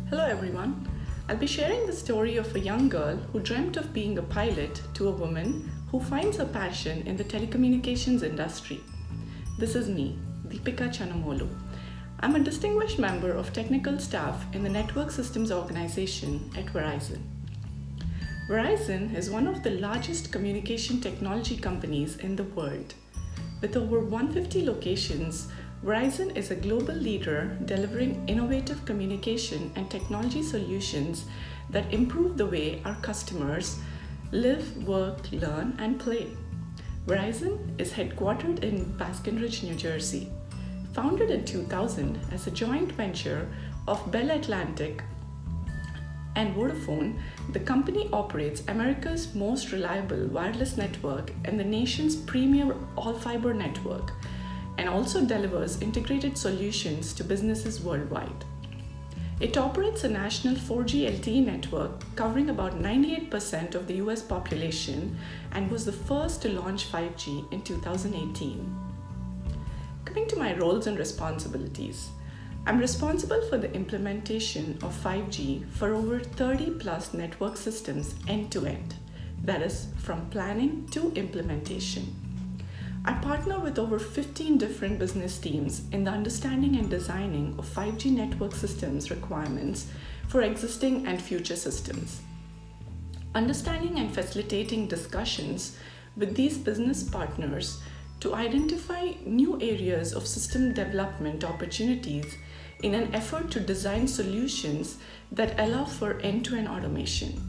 Hello everyone. I'll be sharing the story of a young girl who dreamt of being a pilot to a woman who finds her passion in the telecommunications industry. This is me, Deepika Chanamolu. I'm a distinguished member of technical staff in the Network Systems Organization at Verizon. Verizon is one of the largest communication technology companies in the world. With over 150 locations, Verizon is a global leader delivering innovative communication and technology solutions that improve the way our customers live, work, learn, and play. Verizon is headquartered in Baskin Ridge, New Jersey. Founded in 2000 as a joint venture of Bell Atlantic and Vodafone, the company operates America's most reliable wireless network and the nation's premier all-fiber network, and also delivers integrated solutions to businesses worldwide. It operates a national 4G LTE network covering about 98% of the US population and was the first to launch 5G in 2018. Coming to my roles and responsibilities, I'm responsible for the implementation of 5G for over 30 plus network systems end to end, that is, from planning to implementation. I partner with over 15 different business teams in the understanding and designing of 5G network systems requirements for existing and future systems. Understanding and facilitating discussions with these business partners to identify new areas of system development opportunities in an effort to design solutions that allow for end-to-end automation.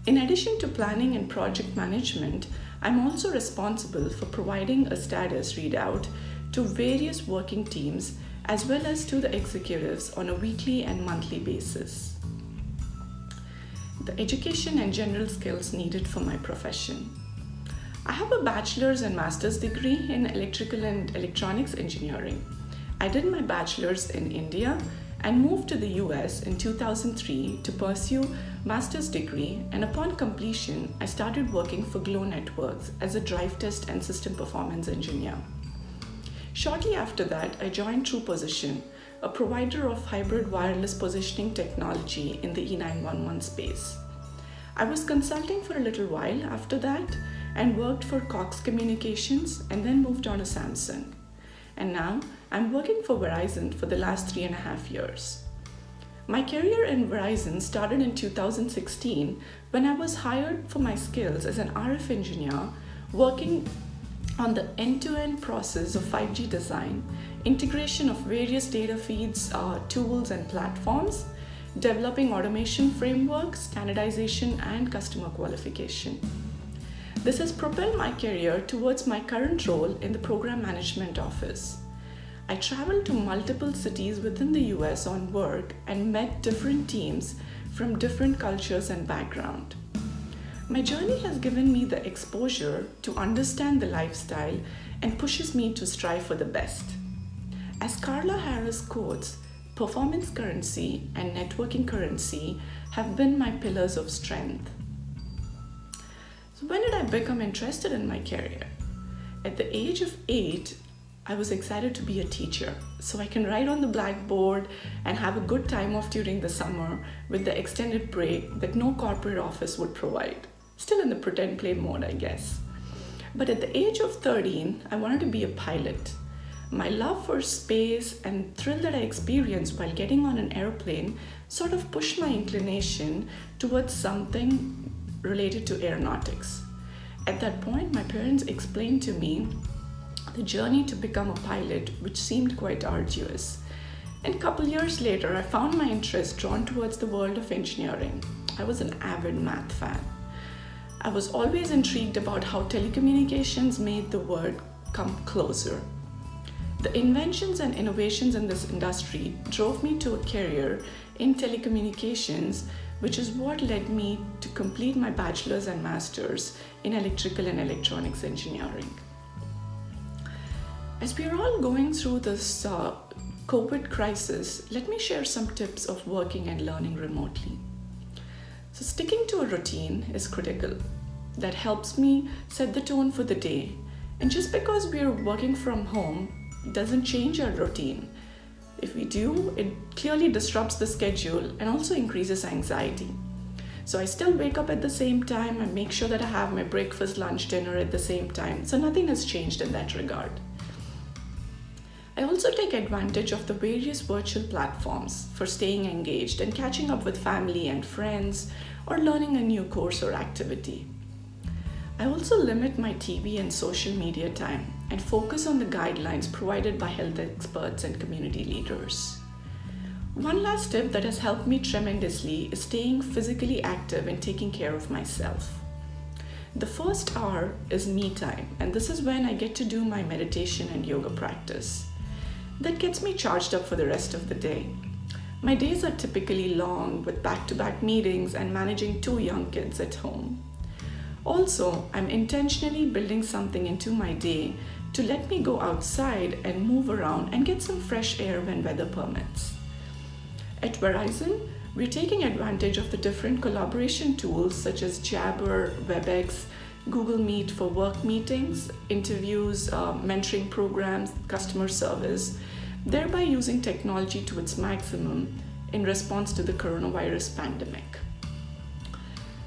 In addition to planning and project management, I'm also responsible for providing a status readout to various working teams as well as to the executives on a weekly and monthly basis. The education and general skills needed for my profession. I have a bachelor's and master's degree in electrical and electronics engineering. I did my bachelor's in India and moved to the US in 2003 to pursue master's degree, and upon completion, I started working for Glow Networks as a drive test and system performance engineer. Shortly after that, I joined True Position, a provider of hybrid wireless positioning technology in the E911 space. I was consulting for a little while after that and worked for Cox Communications and then moved on to Samsung. And now I'm working for Verizon for the last 3.5 years. My career in Verizon started in 2016 when I was hired for my skills as an RF engineer working on the end-to-end process of 5G design, integration of various data feeds, tools and platforms, developing automation frameworks, standardization and customer qualification. This has propelled my career towards my current role in the program management office. I traveled to multiple cities within the US on work and met different teams from different cultures and background. My journey has given me the exposure to understand the lifestyle and pushes me to strive for the best. As Carla Harris quotes, performance currency and networking currency have been my pillars of strength. So when did I become interested in my career? At the age of 8, I was excited to be a teacher, so I can write on the blackboard and have a good time off during the summer with the extended break that no corporate office would provide. Still in the pretend play mode, I guess. But at the age of 13, I wanted to be a pilot. My love for space and thrill that I experienced while getting on an airplane sort of pushed my inclination towards something related to aeronautics. At that point, my parents explained to me the journey to become a pilot, which seemed quite arduous. And a couple years later, I found my interest drawn towards the world of engineering. I was an avid math fan. I was always intrigued about how telecommunications made the world come closer. The inventions and innovations in this industry drove me to a career in telecommunications, which is what led me to complete my bachelor's and master's in electrical and electronics engineering. As we are all going through this COVID crisis, let me share some tips of working and learning remotely. So sticking to a routine is critical. That helps me set the tone for the day. And just because we are working from home doesn't change our routine. If we do, it clearly disrupts the schedule and also increases anxiety. So I still wake up at the same time and make sure that I have my breakfast, lunch, dinner at the same time. So nothing has changed in that regard. I also take advantage of the various virtual platforms for staying engaged and catching up with family and friends or learning a new course or activity. I also limit my TV and social media time and focus on the guidelines provided by health experts and community leaders. One last tip that has helped me tremendously is staying physically active and taking care of myself. The first hour is me time, and this is when I get to do my meditation and yoga practice. That gets me charged up for the rest of the day. My days are typically long with back-to-back meetings and managing 2 young kids at home. Also, I'm intentionally building something into my day to let me go outside and move around and get some fresh air when weather permits. At Verizon, we're taking advantage of the different collaboration tools such as Jabber, WebEx, Google Meet for work meetings, interviews, mentoring programs, customer service, thereby using technology to its maximum in response to the coronavirus pandemic.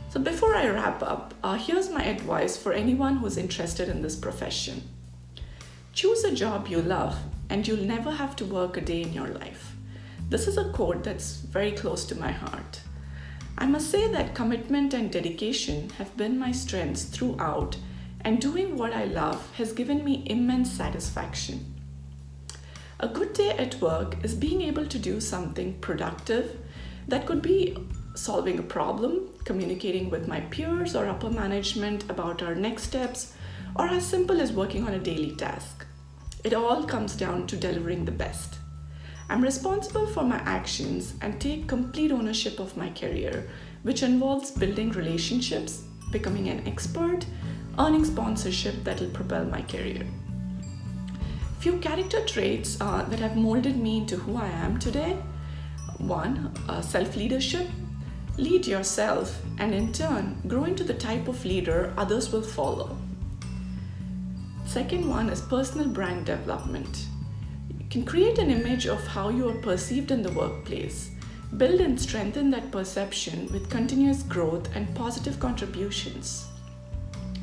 So before I wrap up, here's my advice for anyone who's interested in this profession. Choose a job you love and you'll never have to work a day in your life. This is a quote that's very close to my heart. I must say that commitment and dedication have been my strengths throughout, and doing what I love has given me immense satisfaction. A good day at work is being able to do something productive that could be solving a problem, communicating with my peers or upper management about our next steps, or as simple as working on a daily task. It all comes down to delivering the best. I'm responsible for my actions and take complete ownership of my career, which involves building relationships, becoming an expert, earning sponsorship that will propel my career. Few character traits that have molded me into who I am today. 1. Self-leadership. Lead yourself and in turn grow into the type of leader others will follow. Second one is personal brand development. You can create an image of how you are perceived in the workplace. Build and strengthen that perception with continuous growth and positive contributions.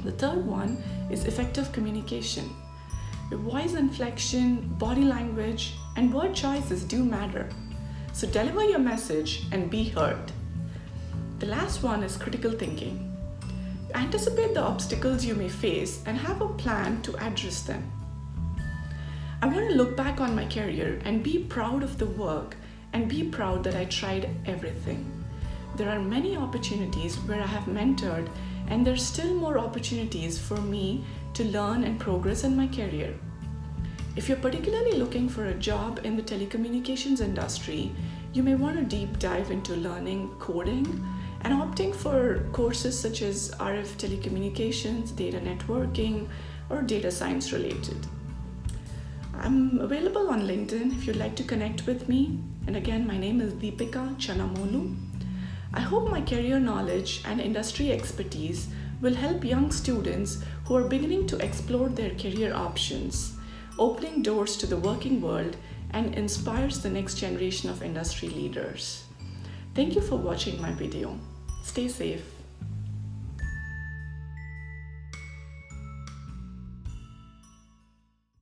The third one is effective communication. Your voice inflection, body language, and word choices do matter. So deliver your message and be heard. The last one is critical thinking. Anticipate the obstacles you may face and have a plan to address them. I want to look back on my career and be proud of the work and be proud that I tried everything. There are many opportunities where I have mentored, and there's still more opportunities for me to learn and progress in my career. If you're particularly looking for a job in the telecommunications industry, you may want to deep dive into learning coding and opting for courses such as RF telecommunications, data networking, or data science related. I'm available on LinkedIn if you'd like to connect with me. And again, my name is Deepika Chanamolu. I hope my career knowledge and industry expertise will help young students who are beginning to explore their career options, opening doors to the working world and inspires the next generation of industry leaders. Thank you for watching my video. Stay safe.